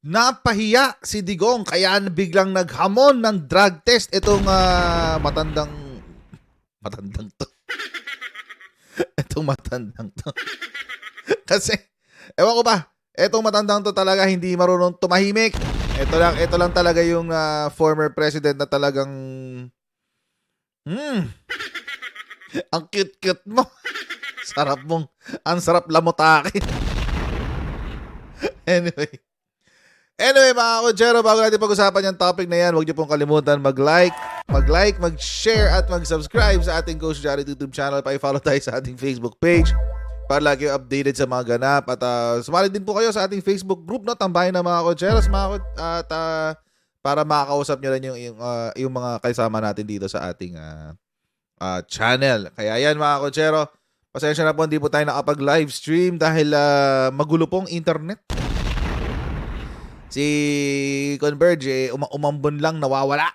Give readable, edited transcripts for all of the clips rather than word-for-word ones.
Napahiya si Digong kaya biglang naghamon ng drug test itong matandang to. Itong matandang to. Kasi ewan ko ba, itong matandang to talaga hindi marunong tumahimik. Ito lang talaga yung former president na talagang ang cute-cute mo. Ang sarap lamutakin. Anyway, mga Kojero, bago natin pag-usapan yung topic na yan, huwag niyo pong kalimutan mag-like, mag-share at mag-subscribe sa ating Coach Jared YouTube channel. Pa-follow tayo sa ating Facebook page para lagi updated sa mga ganap. At sumali din po kayo sa ating Facebook group, no? Tambahin na mga Kojeros, para makakausap nyo rin yung mga kasama natin dito sa ating channel. Kaya yan mga Kojero, pasensya na po, hindi po tayo nakapag-live stream dahil magulo pong internet. Si Converge, umambon lang, nawawala.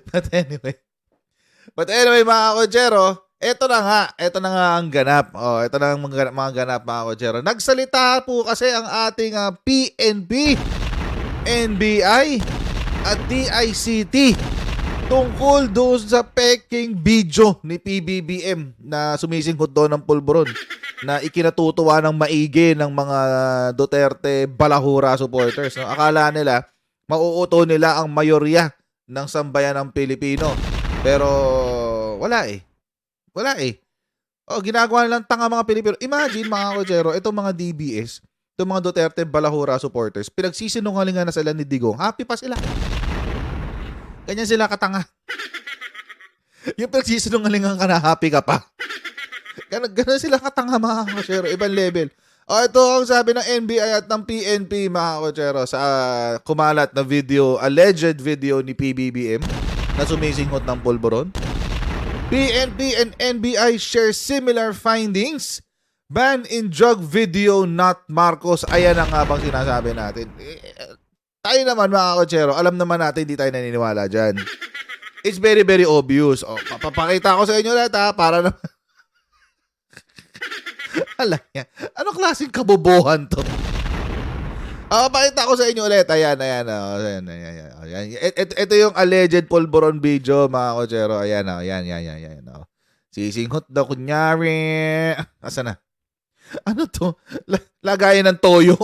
But anyway, mga Kojero, ito na nga ang ganap. Ito na ang mga ganap, mga Kojero. Nagsalita po kasi ang ating PNP, NBI, at DICT tungkol doon sa peking video ni PBBM na sumisinghot doon ng pulburon na ikinatutuwa ng maigi ng mga Duterte Balahura supporters. No? Akala nila, mauuto nila ang mayorya ng sambayan ng Pilipino. Pero wala eh. Ginagawa nilang tanga mga Pilipino. Imagine mga Kojero, itong mga DBS, itong mga Duterte Balahura supporters, pinagsisinungalingan na sila ni Digong. Happy pa sila. Ganyan sila katanga. Yung pinagsisinungalingan ka na, happy ka pa. Ganun sila katanga mga Kojero, ibang level. Ito ang sabi ng NBI at ng PNP mga Kojero sa kumalat na video, alleged video ni PBBM na sumisinghot ng pulburon. PNP and NBI share similar findings. Ban in drug video, not Marcos. Ayan ang nga bang sinasabi natin. Tayo naman mga Kojero, alam naman natin hindi tayo naniniwala dyan. It's very, very obvious. Papakita ko sa inyo lahat para naman. Alam niya. Ano klaseng kabobohan to? Pakita ko sa inyo ulit. Ayan. Ito yung alleged pulburon video, mga Kojero. Ayan. Sisinghot daw kunyari. Asa na? Ano to? Lagayan ng toyo.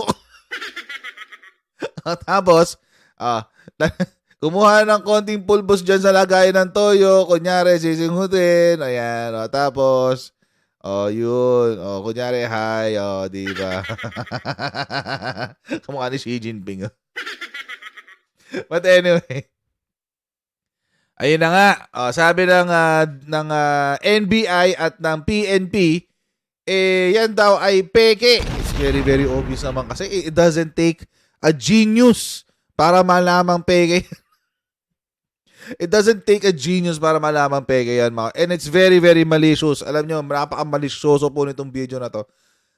Tapos, kumuha ng konting pulbos dyan sa lagayan ng toyo. Kunyari, sisinghutin. Ayan. Tapos, yun. Kunyari, hi. Diba? Kamukha ni Xi Jinping. But anyway. Ayun na nga. Sabi ng NBI at ng PNP, yan daw ay peke. It's very, very obvious naman kasi it doesn't take a genius para malamang peke. It doesn't take a genius para malamang peke yan, mga. And it's very, very malicious. Alam nyo, napaka-malisyoso po nitong video na to.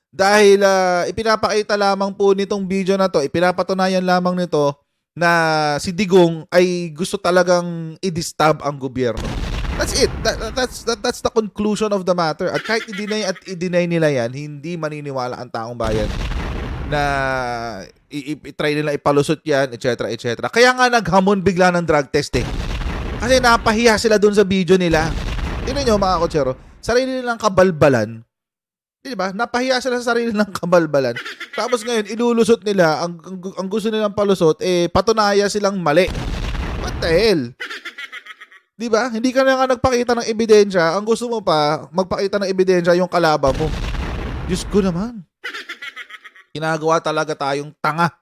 Dahil ipinapakita lamang po nitong video na to, ipinapatunayan lamang nito na si Digong ay gusto talagang i-disturb ang gobyerno. That's it. That's the conclusion of the matter. At kahit i-deny nila yan, hindi maniniwala ang taong bayan na i-try nila ipalusot yan, etc. Kaya nga naghamon bigla ng drug testing. Kasi napahiya sila dun sa video nila. Tingnan nyo mga Kojero, sarili nilang kabalbalan. Diba? Napahiya sila sa sarili nilang kabalbalan. Tapos ngayon, ilulusot nila, ang gusto nilang palusot, patunaya silang mali. What the hell? Diba? Hindi ka na nga nagpakita ng ebidensya. Ang gusto mo pa, magpakita ng ebidensya yung kalaban mo. Diyos ko naman. Ginagawa talaga tayong tanga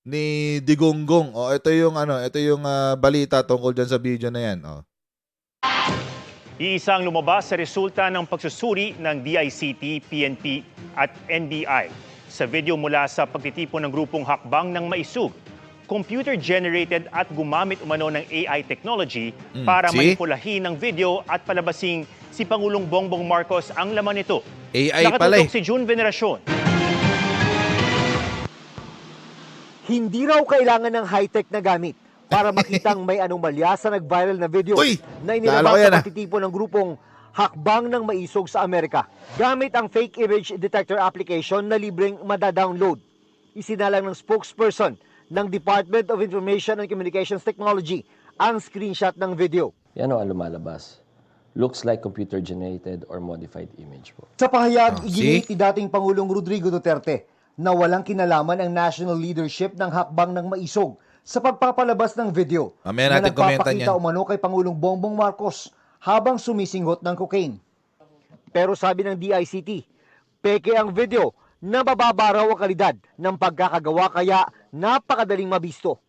ni Digonggong. Ito yung balita tungkol dyan sa video na yan. Iisang lumabas sa resulta ng pagsusuri ng DICT, PNP at NBI sa video mula sa pagtitipon ng grupong Hakbang ng Maisug. Computer-generated at gumamit umano ng AI technology para manipulahin ng video at palabasing si Pangulong Bongbong Marcos ang laman nito. AI pala Nakatutok si June Veneracion. Hindi raw kailangan ng high-tech na gamit para makitang may anomalya sa nag-viral na video na inilabas sa pagtitipon ng grupong Hakbang ng Maisog sa Amerika gamit ang fake image detector application na libreng madadownload. Isinalang ng spokesperson ng Department of Information and Communications Technology ang screenshot ng video. Yan ang lumalabas. Looks like computer-generated or modified image po. Sa pahayag, see? iginit ni dating Pangulong Rodrigo Duterte na walang kinalaman ang national leadership ng hakbang ng maisog sa pagpapalabas ng video Mamaya na natin komenta nagpapakita niyan. umano kay Pangulong Bongbong Marcos habang sumisinghot ng cocaine. Pero sabi ng DICT, peke ang video na mababa raw ang kalidad ng pagkakagawa kaya napakadaling mabisto.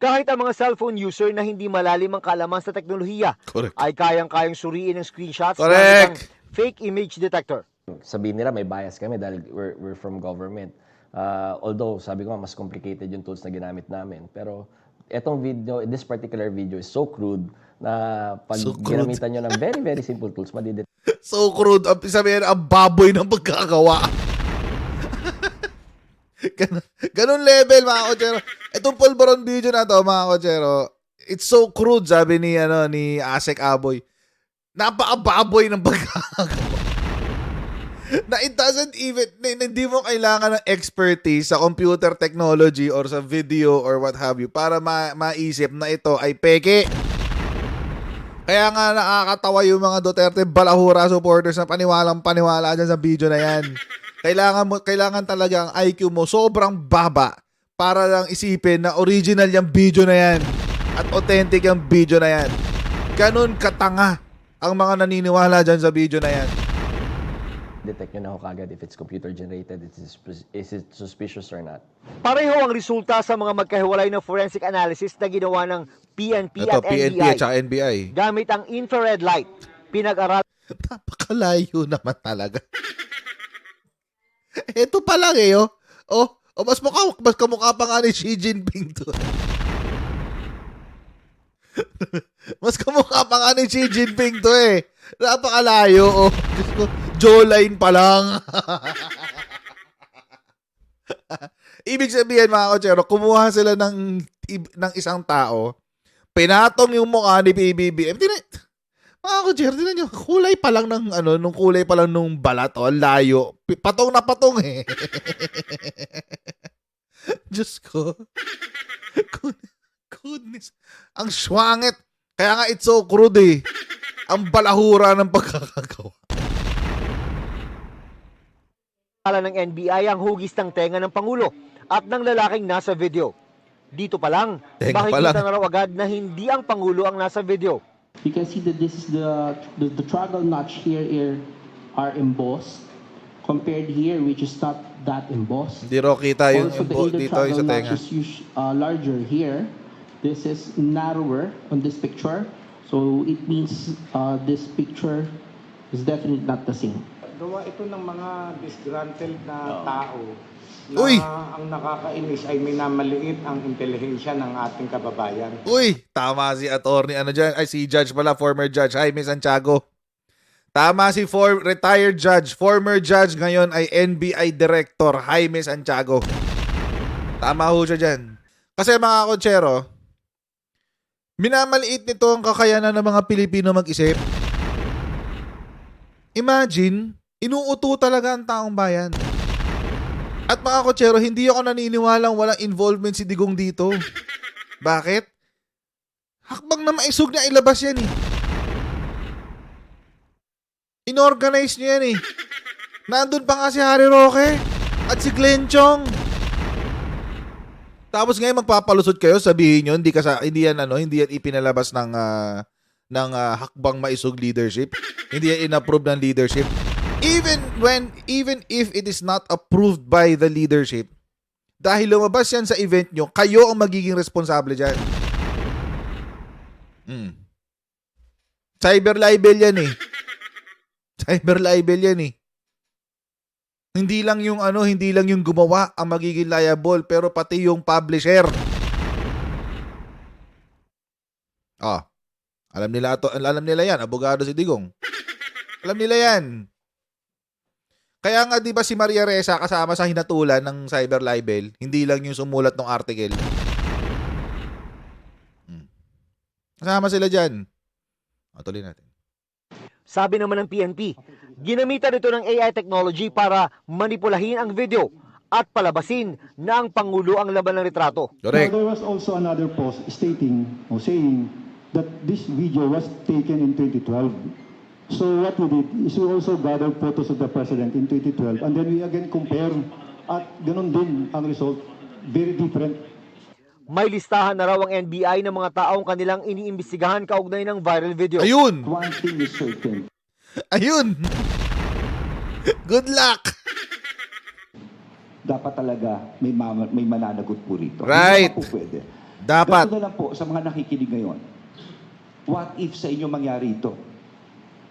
Kahit ang mga cellphone user na hindi malalim ang kaalaman sa teknolohiya Correct. ay kayang-kayang suriin ng screenshots Correct. gamit ang fake image detector. Sabihin nila may bias kami dahil we're from government. Although, sabi ko nga, mas complicated yung tools na ginamit namin. Pero etong video, this particular video is so crude na pag So crude. ginamitan nyo ng very, very simple tools, madidetect So crude. Sabihin, ang baboy ng pagkagawa. Ganun level, mga kotsero. Itong pulveron video na to, mga kotsero, it's so crude, sabi ni, ni Asek Aboy. Napaka-baboy ng pagkagawa. Na it doesn't even, hindi mo kailangan ng expertise sa computer technology or sa video or what have you para maisip na ito ay peke. Kaya nga nakakatawa yung mga Duterte balahura supporters na paniwalang-paniwala dyan sa video na yan. Kailangan talaga ang IQ mo sobrang baba para lang isipin na original yung video na yan at authentic yung video na yan. Ganun katanga ang mga naniniwala dyan sa video na yan. nyo na ho kagad if it's computer-generated, is it suspicious or not. Pareho ang resulta sa mga magkahiwalay na forensic analysis na ginawa ng PNP Ito, at PNP NBI at saka NBI. gamit ang infrared light. Pinag-aral Napakalayo naman talaga. Ito pa lang eh, oh. Mas kamukha pa nga ni Xi Jinping to. Mas kamukha pa nga ni Xi Jinping to eh. Napakalayo, oh. Diyos ko, jawline pa lang. Ibig sabihin, mga kotsero, kumuha sila ng isang tao, pinatong yung mukha ni PBBM. Mga kotsero, tinan nyo, kulay pa lang ng nung kulay pa lang nung balat, oh, layo. Patong na patong eh. Diyos ko. Goodness. Ang swangit. Kaya nga it's so crude eh. Ang balahura ng pagkakagawa. ng NBI ang hugis ng tenga ng Pangulo at ng lalaking nasa video. Dito pa lang, Tenga pa makikita lang. na raw agad na hindi ang Pangulo ang nasa video. You can see that this is the triangle notch here are embossed compared here which is not that embossed. Hindi raw kita yung Also, the dito yung sa triangle tenga. notch is larger here. This is narrower on this picture. So it means this picture is definitely not the same. Gawa ito ng mga disgruntled na tao na Uy! ang nakakainis ay minamaliit ang intelihensya ng ating kababayan. Uy, tama si attorney, si judge pala, former judge, Jaime Santiago. Tama si retired judge, former judge, ngayon ay NBI director, Jaime Santiago. Tama ho siya dyan. Kasi mga kotsero, minamaliit nito ang kakayanan ng mga Pilipino mag-isip. Imagine, inuuto talaga ang taong bayan. At mga kotsero, hindi ako naniniwalang walang involvement si Digong dito. Bakit? Hakbang na maisog na ilabas yan eh. Inorganize niya yan eh. Nandun pa nga si Harry Roque at si Glenn Chong. Tapos ngayon magpapalusot kayo, sabihin nyo, hindi yan ipinalabas ng hakbang maisog leadership. Hindi yan inapprove ng leadership. Even if it is not approved by the leadership, dahil lumabas yan sa event nyo, kayo ang magiging responsable dyan. Cyber libel yan eh. Cyber libel yan eh. Hindi lang yung gumawa ang magiging liable, pero pati yung publisher. Alam nila yan, abogado si Digong. Alam nila yan. Kaya nga 'di ba si Maria Ressa kasama sa hinatulan ng cyber libel, hindi lang yung sumulat ng article. Kasama sila diyan. Tuloy natin. Sabi naman ng PNP, ginamitan ito ng AI technology para manipulahin ang video at palabasin na ang Pangulo ang laban ng retrato. Correct. Now, there was also another post stating or saying that this video was taken in 2012. So what we did is we also gathered photos of the president in 2012 and then we again compare at ganun din ang result. Very different. May listahan na raw ang NBI ng mga taong kanilang iniimbestigahan kaugnay ng viral video. Ayun. One thing is certain. Ayun. Good luck. Dapat talaga may mananagot po rito. Right. Hindi naman po pwede. Dapat. Ganito na lang po sa mga nakikinig ngayon. What if sa inyo mangyari ito?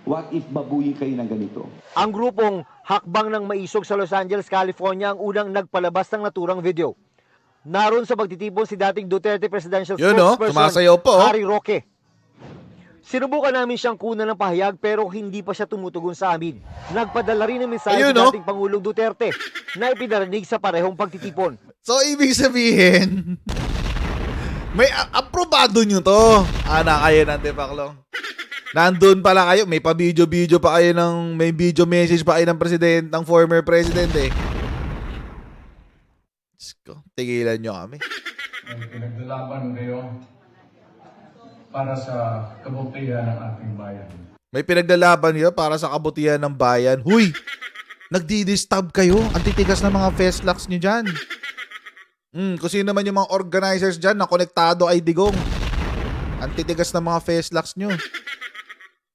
What if babuyin kayo ng ganito? Ang grupong Hakbang ng Maisog sa Los Angeles, California ang unang nagpalabas ng naturang video. Naroon sa pagtitipon si dating Duterte Presidential Yun, no? Spokesperson Sumasayaw po, oh. Harry Roque. Sinubukan namin siyang kunan ng pahayag pero hindi pa siya tumutugon sa amin. Nagpadala rin ng mensahe Ayun, si no? dating Pangulong Duterte na ipinarinig sa parehong pagtitipon. So, ibig sabihin, may aprobado nyo to. Ana kayo ng Tepaklong. Nandun pala kayo, may pa-video-video pa kayo may video message pa kayo ng president, ng former president eh. Tigilan nyo kami. May pinaglalaban kayo para sa kabutihan ng ating bayan. May pinaglalaban nyo para sa kabutihan ng bayan. Huy! Nagdi-disturb kayo. Ang titigas ng mga festlocks nyo dyan. Kung sino naman yung mga organizers dyan na konektado ay digong. Ang titigas ng mga festlocks nyo.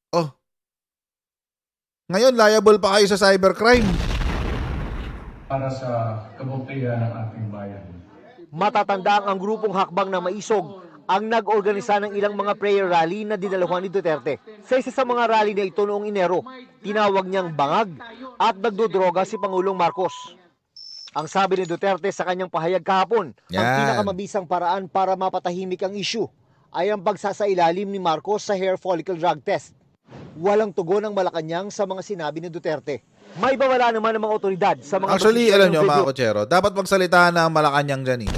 Oh. Ngayon, liable pa kayo sa cybercrime. Para sa kabutihan ng ating bayan. Matatandaan ang grupong Hakbang ng Maisog ang nag-organisa ng ilang mga prayer rally na dinaluhan ni Duterte. Sa isa sa mga rally na ito noong Enero, tinawag niyang bangag at nagdodroga si Pangulong Marcos. Ang sabi ni Duterte sa kanyang pahayag kahapon, ang Yan. pinakamabisang paraan para mapatahimik ang issue ay ang pagsasailalim ni Marcos sa hair follicle drug test. Walang tugon ang Malacanang sa mga sinabi ni Duterte. May bawala naman ng mga otoridad sa mga Actually, posisyon alam ng nyo video. mga kutsero, dapat magsalita na ang Malacanang dyan eh.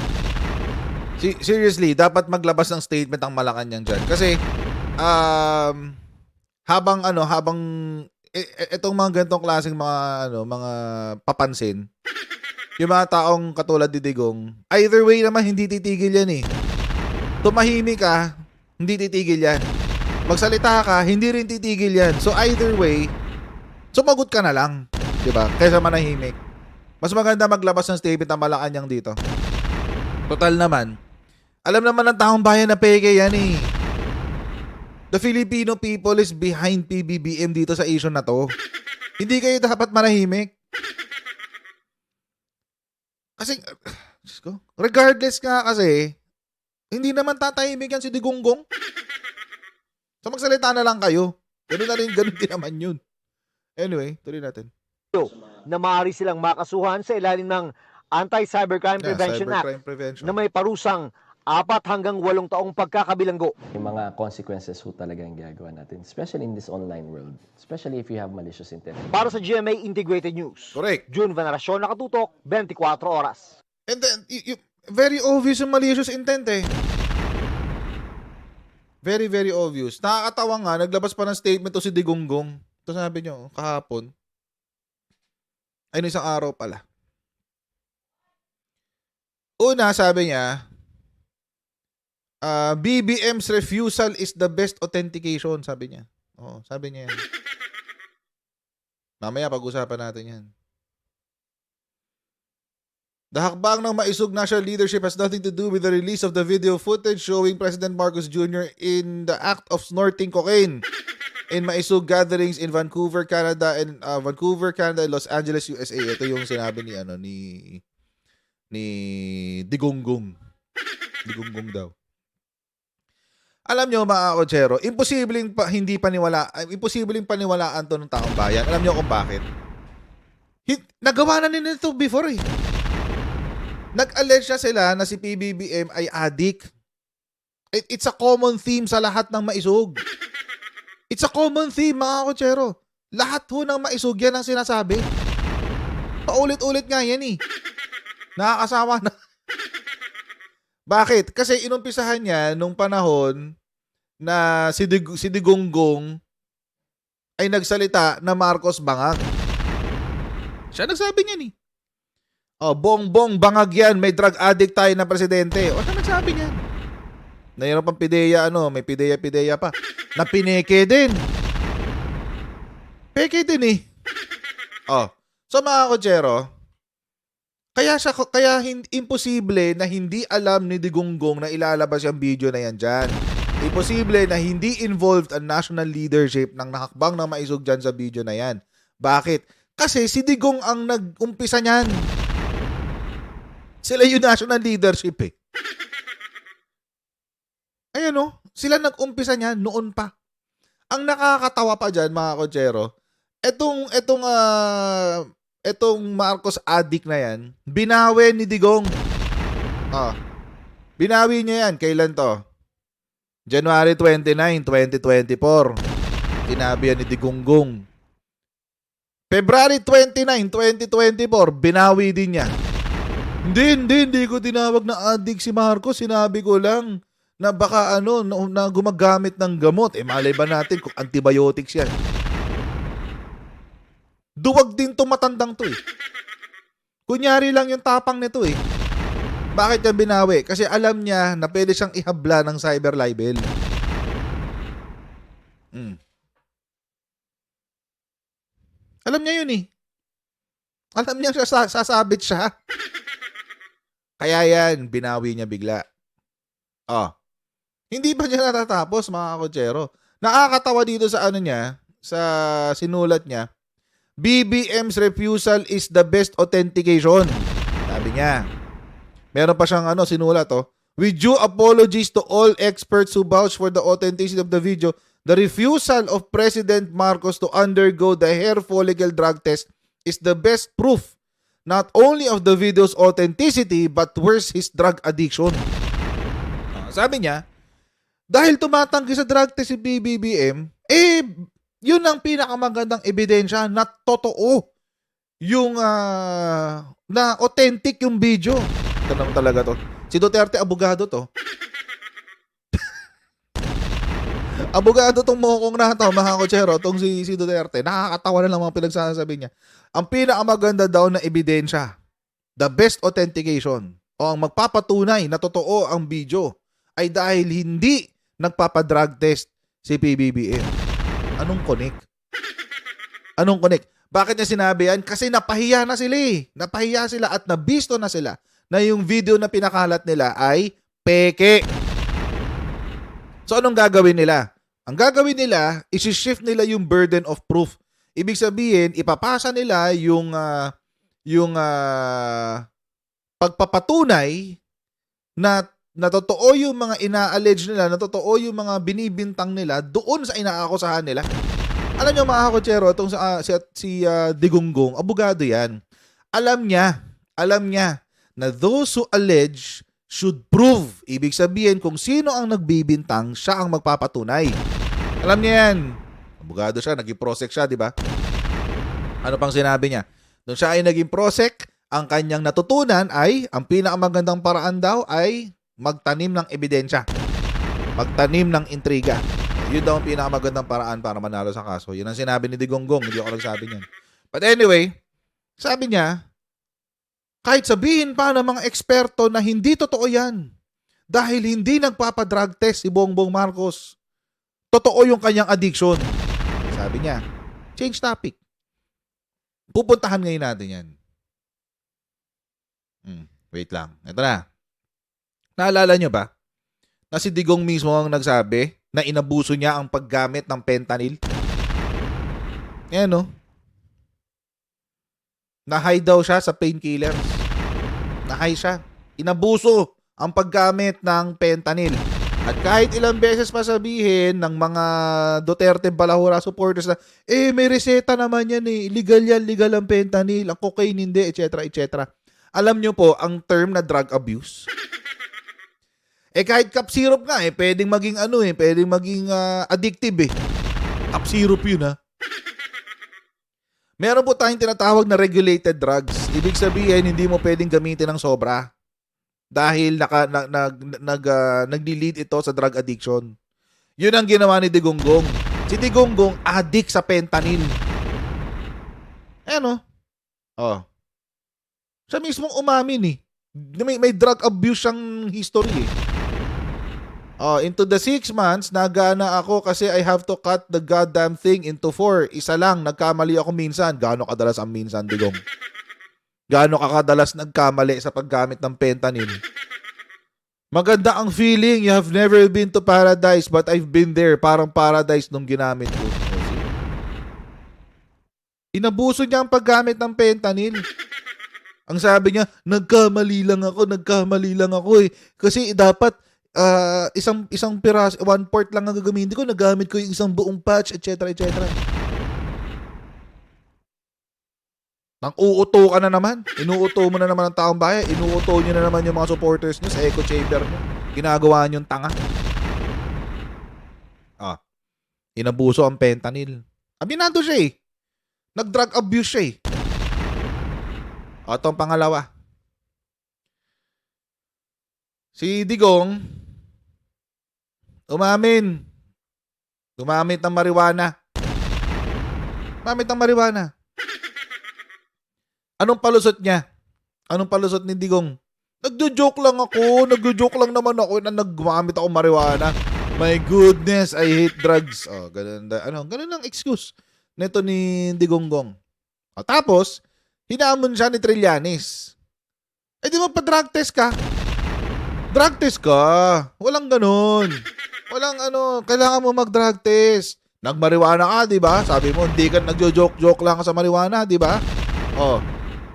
Seriously, dapat maglabas ng statement ang Malacanang dyan. Kasi, habang itong mga ganitong klaseng mga papansin, yung mga taong katulad ni Digong, either way naman hindi titigil yan eh. Tumahimik ka, hindi titigil yan. Magsalita ka, hindi rin titigil yan. So either way, sumagot ka na lang, 'di ba? Kaysa manahimik. Mas maganda maglabas ng statement ang Malacanang dito. Total naman, alam naman ng taong bayan na peke yan eh. The Filipino people is behind PBBM dito sa issue na to. Hindi kayo dapat manahimik. Kasi, Diyos ko, regardless nga kasi, hindi naman tatahimik yan si Digonggong. So magsalita na lang kayo. Ganun din naman yun. Anyway, tuloy natin. Na maaari silang makasuhan sa ilalim ng Anti-Cybercrime Prevention Act Cybercrime Prevention. na may parusang 4 hanggang 8 taong pagkakabilanggo. Yung mga consequences ho talaga ang ginagawa natin, especially in this online world, especially if you have malicious intent. Para sa GMA Integrated News, Correct. June Veneracion, nakatutok, 24 oras. And then, very obvious yung malicious intent eh. Very, very obvious. Nakakatawa nga, naglabas pa ng statement to si Digonggong. Ito sabi nyo, kahapon. Ay, isang araw pala. Una, sabi niya, BBM's refusal is the best authentication, sabi niya. Oo, sabi niya yan. Mamaya pag-usapan natin yan. The hakbang ng Maisog National Leadership has nothing to do with the release of the video footage showing President Marcos Jr. in the act of snorting cocaine in Maisog gatherings in Vancouver, Canada and Los Angeles, USA. Ito yung sinabi ni Digonggong. Digonggong daw. Alam nyo mga kotsero, imposibleng paniwalaan to ng taong bayan. Alam nyo kung bakit? Nagawa na nila ito before eh. Nag-allege na sila na si PBBM ay addict. It's a common theme sa lahat ng Maisog. It's a common theme mga kotsero. Lahat ho ng Maisog yan ang sinasabi. Paulit-ulit nga yan eh. Nakakasawa na. Bakit? Kasi inumpisahan niya nung panahon na si Digonggong ay nagsalita na Marcos bangag. Siya nagsabi niya ni. Oh, bongbong bangag yan, may drug addict tayo na presidente. O, siya nagsabi niyan. Mayroon pang pideya, may pideya pa. Na pineke din. Peke din eh. Oh. So mga kotsero, kaya imposible na hindi alam ni Digonggong na ilalabas yung video na yan dyan. Imposible na hindi involved ang national leadership ng nakakbang na maisog dyan sa video na yan. Bakit? Kasi si Digong ang nag-umpisa niyan. Sila yung national leadership eh. Ayan o, sila nag-umpisa niyan noon pa. Ang nakakatawa pa dyan mga kotsero, etong Marcos addict na yan, binawi ni Digong. Binawi niya yan. Kailan to? January 29, 2024. Sinabi yan ni Digonggong. February 29, 2024, binawi din niya. Hindi ko tinawag na addict si Marcos. Sinabi ko lang na baka na gumagamit ng gamot. Malay ba natin kung antibiotics yan? Duwag din to matandang to eh. Kunyari lang yung tapang nito eh. Bakit yan binawi? Kasi alam niya na pwede siyang ihabla ng cyber libel. Alam niya yun eh. Alam niya sasabit siya. Kaya yan, binawi niya bigla. Hindi pa niya natatapos mga kotsero. Nakakatawa dito sa sa sinulat niya, BBM's refusal is the best authentication. Sabi niya. Meron pa siyang sinulat with due apologies to all experts who vouch for the authenticity of the video, the refusal of President Marcos to undergo the hair follicle drug test is the best proof not only of the video's authenticity but worse his drug addiction. Sabi niya, dahil tumatanggi sa drug test si BBM, yun ang pinakamagandang ebidensya na totoo yung na authentic yung video. Ito naman talaga to. Si Duterte, abogado to. Abogado tong mokong na to, mga kotsero, tong si Duterte. Nakakatawa na lang mga pinagsasabi niya. Ang pinakamaganda daw na ebidensya, the best authentication, o ang magpapatunay na totoo ang video, ay dahil hindi nagpapadrug test si PBBM. Anong connect? Bakit niya sinabi yan? Kasi napahiya na sila eh. Napahiya sila at nabisto na sila na yung video na pinakalat nila ay peke. So anong gagawin nila? Ang gagawin nila, isi-shift nila yung burden of proof. Ibig sabihin, ipapasa nila yung pagpapatunay na totoo yung mga ina-allege nila, na totoo yung mga binibintang nila doon sa inaakusahan nila. Alam nyo mga kotsero, itong si Digonggong, abogado yan. Alam niya na those who allege should prove. Ibig sabihin, kung sino ang nagbibintang, siya ang magpapatunay. Alam niya yan. Abogado siya, naging prosec siya, di ba? Ano pang sinabi niya? Nung siya ay naging prosec, ang kanyang natutunan ay, ang pinakamagandang paraan daw ay magtanim ng ebidensya. Magtanim ng intriga. Yun daw ang pinakamagandang paraan para manalo sa kaso. Yun ang sinabi ni Digonggong. Hindi ako nagsabi niyan. But anyway, sabi niya, kahit sabihin pa ng mga eksperto na hindi totoo yan dahil hindi nagpapadrug test si Bongbong Marcos, totoo yung kanyang addiction. Sabi niya, change topic. Pupuntahan ngayon natin yan. Wait lang. Ito na. Naalala nyo ba na si Digong mismo ang nagsabi na inabuso niya ang paggamit ng fentanyl? Ayan o. Na-high daw siya sa painkillers. Na-high siya. Inabuso ang paggamit ng fentanyl. At kahit ilang beses pa sabihin ng mga Duterte Balahura supporters na, may reseta naman yan eh. Legal yan, legal ang fentanyl. Ang cocaine hindi, etc. etc. Alam nyo po, ang term na drug abuse, kahit cup syrup nga pwedeng maging pwedeng maging addictive eh. Cup syrup yun ha. Meron po tayong tinatawag na regulated drugs. Ibig sabihin, hindi mo pwedeng gamitin ng sobra. Dahil nagli-lead ito sa drug addiction. Yun ang ginawa ni Digonggong. Si Digonggong, addict sa fentanyl. Ayan o. Siya mismong umamin eh. May drug abuse siyang history eh. Into the 6 months, nagana ako kasi I have to cut the goddamn thing into 4. Isa lang, nagkamali ako minsan. Gaano kadalas ang minsan, Digong? Gaano kadalas nagkamali sa paggamit ng fentanyl? Maganda ang feeling. You have never been to paradise but I've been there. Parang paradise nung ginamit ko. Inabuso niya ang paggamit ng fentanyl. Ang sabi niya, nagkamali lang ako eh. Kasi dapat isang piraso, 1/4 lang ang gagamitin ko, nagamit ko yung isang buong patch, etc. Nang uuto ka na naman. Inuuto mo na naman ang taong bayan. Inuuto nyo na naman yung mga supporters nyo sa echo chamber nyo. Ginagawa nyo yung tanga. Inabuso ang fentanyl. Aminado siya eh. Nag-drug abuse siya eh. Itong pangalawa. Si Digong, Gumamit ng marijuana. Anong palusot niya? Anong palusot ni Digong? Nagjo-joke lang naman ako na naggamit ako marijuana. My goodness, I hate drugs. Ganun ang excuse nito ni Digonggong. Tapos, hinamon siya ni Trillanes. Di ba pa-drug test ka? Drug test ka. Walang ganun. Kailangan mo mag-drug test. Nagmariwana ka, di ba? Sabi mo, hindi ka nagjo-joke lang ka sa marijuana, di ba?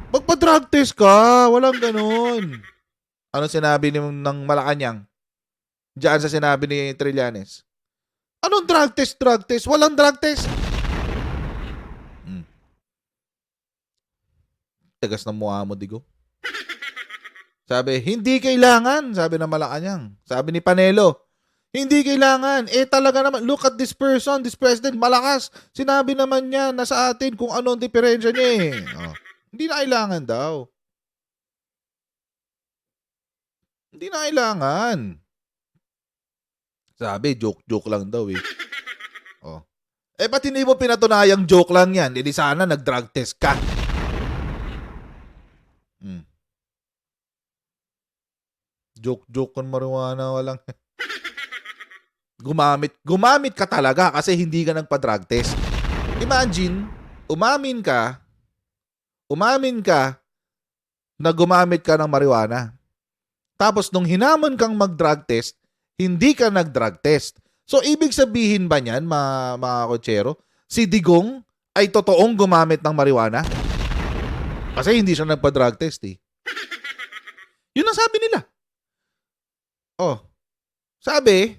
Magpa-drug test ka. Walang ganun. Ano sinabi ng Malacanang? Diyan sa sinabi ni Trillanes. Anong drug test? Walang drug test. Tagas ng mukha mo, Digo. Sabi, hindi kailangan. Sabi ng Malacanang. Sabi ni Panelo, hindi kailangan. Talaga naman, look at this person, this president, malakas. Sinabi naman niya na sa atin kung ano ang diferensya niya eh. Hindi na kailangan daw. Hindi na kailangan. Sabi, joke lang daw eh. Ba't hindi mo pinatunayang joke lang yan? Hindi sana nag-drug test ka. Joke kung marijuana, walang... Gumamit ka talaga kasi hindi ka nagpa-drug test. Imagine, umamin ka na gumamit ka ng marijuana. Tapos nung hinamon kang mag-drug test, hindi ka nag-drug test. So, ibig sabihin ba niyan, mga kotsero, si Digong ay totoong gumamit ng marijuana? Kasi hindi siya nagpa-drug test eh. Yun ang sabi nila. Sabi,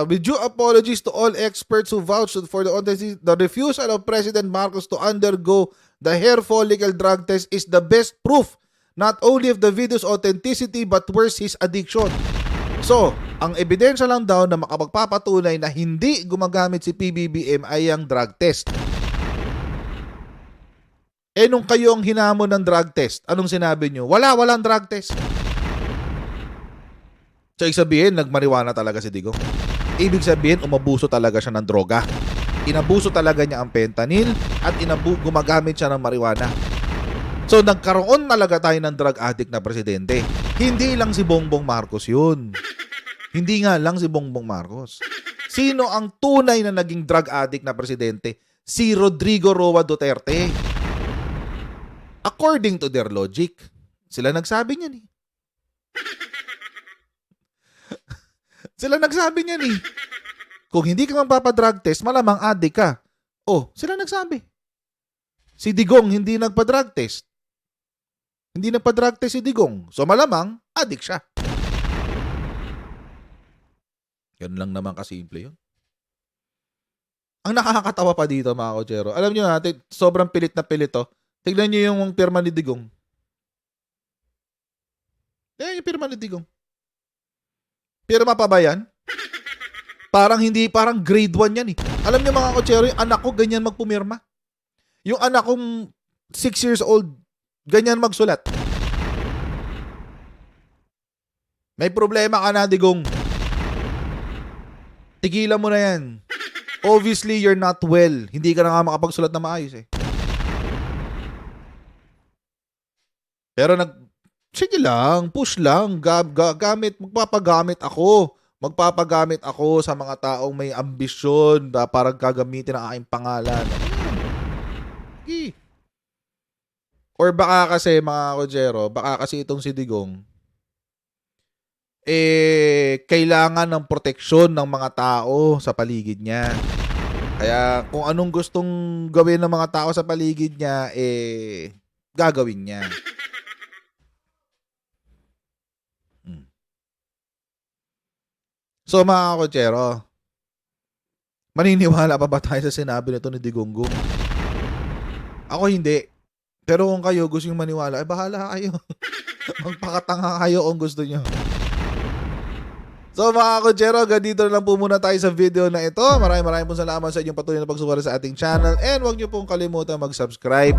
with due apologies to all experts who vouched for the refusal of President Marcos to undergo the hair follicle drug test is the best proof not only of the video's authenticity but worse his addiction. So, ang ebidensya lang daw na makapagpapatunay na hindi gumagamit si PBBM ay ang drug test. Nung kayo ang hinamon ng drug test, anong sinabi nyo? Walang drug test. So, ibig sabihin, nagmariwana talaga si Digong. Ibig sabihin, umabuso talaga siya ng droga. Inabuso talaga niya ang fentanyl at gumagamit siya ng marijuana. So, nagkaroon talaga tayo ng drug addict na presidente. Hindi lang si Bongbong Marcos yun. Hindi nga lang si Bongbong Marcos. Sino ang tunay na naging drug addict na presidente? Si Rodrigo Roa Duterte. According to their logic, sila nagsabi niyan eh. Sila nagsabi niyan eh. Kung hindi ka magpapadrug test, malamang addict ka. Sila nagsabi. Si Digong hindi nagpa-drug test. Hindi nagpa-drug test si Digong. So malamang addict siya. Yan lang naman kasimple yun. Ang nakakatawa pa dito mga kotsero. Alam nyo natin, sobrang pilit na pilit to. Tignan nyo yung pirma ni Digong. Tignan yung pirma ni Digong. Pirma pa ba yan? Parang grade 1 yan eh. Alam nyo mga kotsero, yung anak ko ganyan magpumirma. Yung anak kong 6 years old, ganyan magsulat. May problema ka na, Digong. Tigilan mo na yan. Obviously, you're not well. Hindi ka na nga makapagsulat na maayos eh. Pero sige lang, push lang, magpapagamit ako sa mga taong may ambisyon na parang gagamitin ang aking pangalan. Sige. Or baka kasi mga Kojero, baka kasi itong si Digong, kailangan ng proteksyon ng mga tao sa paligid niya. Kaya kung anong gustong gawin ng mga tao sa paligid niya, gagawin niya. So mga Kojero, maniniwala pa ba tayo sa sinabi nito ni Digonggo? Ako hindi. Pero kung kayo gusto yung maniwala, bahala kayo. Magpakatanga kayo kung gusto nyo. So mga Kojero, ganito na lang po muna tayo sa video na ito. Maraming pong salamat sa inyong patuloy na pagsuporta sa ating channel. And huwag nyo pong kalimutan mag-subscribe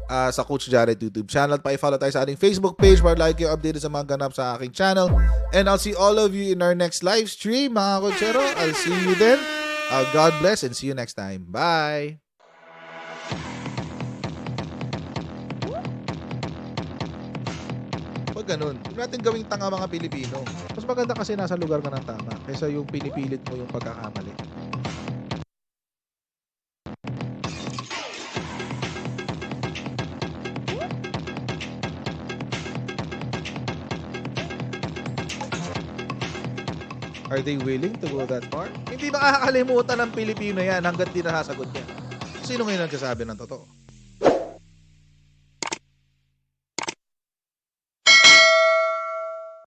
sa Coach Jared YouTube channel. Pa-follow tayo sa ating Facebook page para like yung update sa mga ganap sa aking channel. And I'll see all of you in our next live stream, mga Kojero. I'll see you then. God bless and see you next time. Bye! Pag ganun, huwag natin gawing tanga mga Pilipino. Mas maganda kasi nasa lugar ka ng tama kaysa yung pinipilit mo yung pagkakamali. Are they willing to go that far? Hindi makakalimutan ng Pilipino yan hanggat di nasasagot niya. Sino ngayon nagsasabi ng totoo?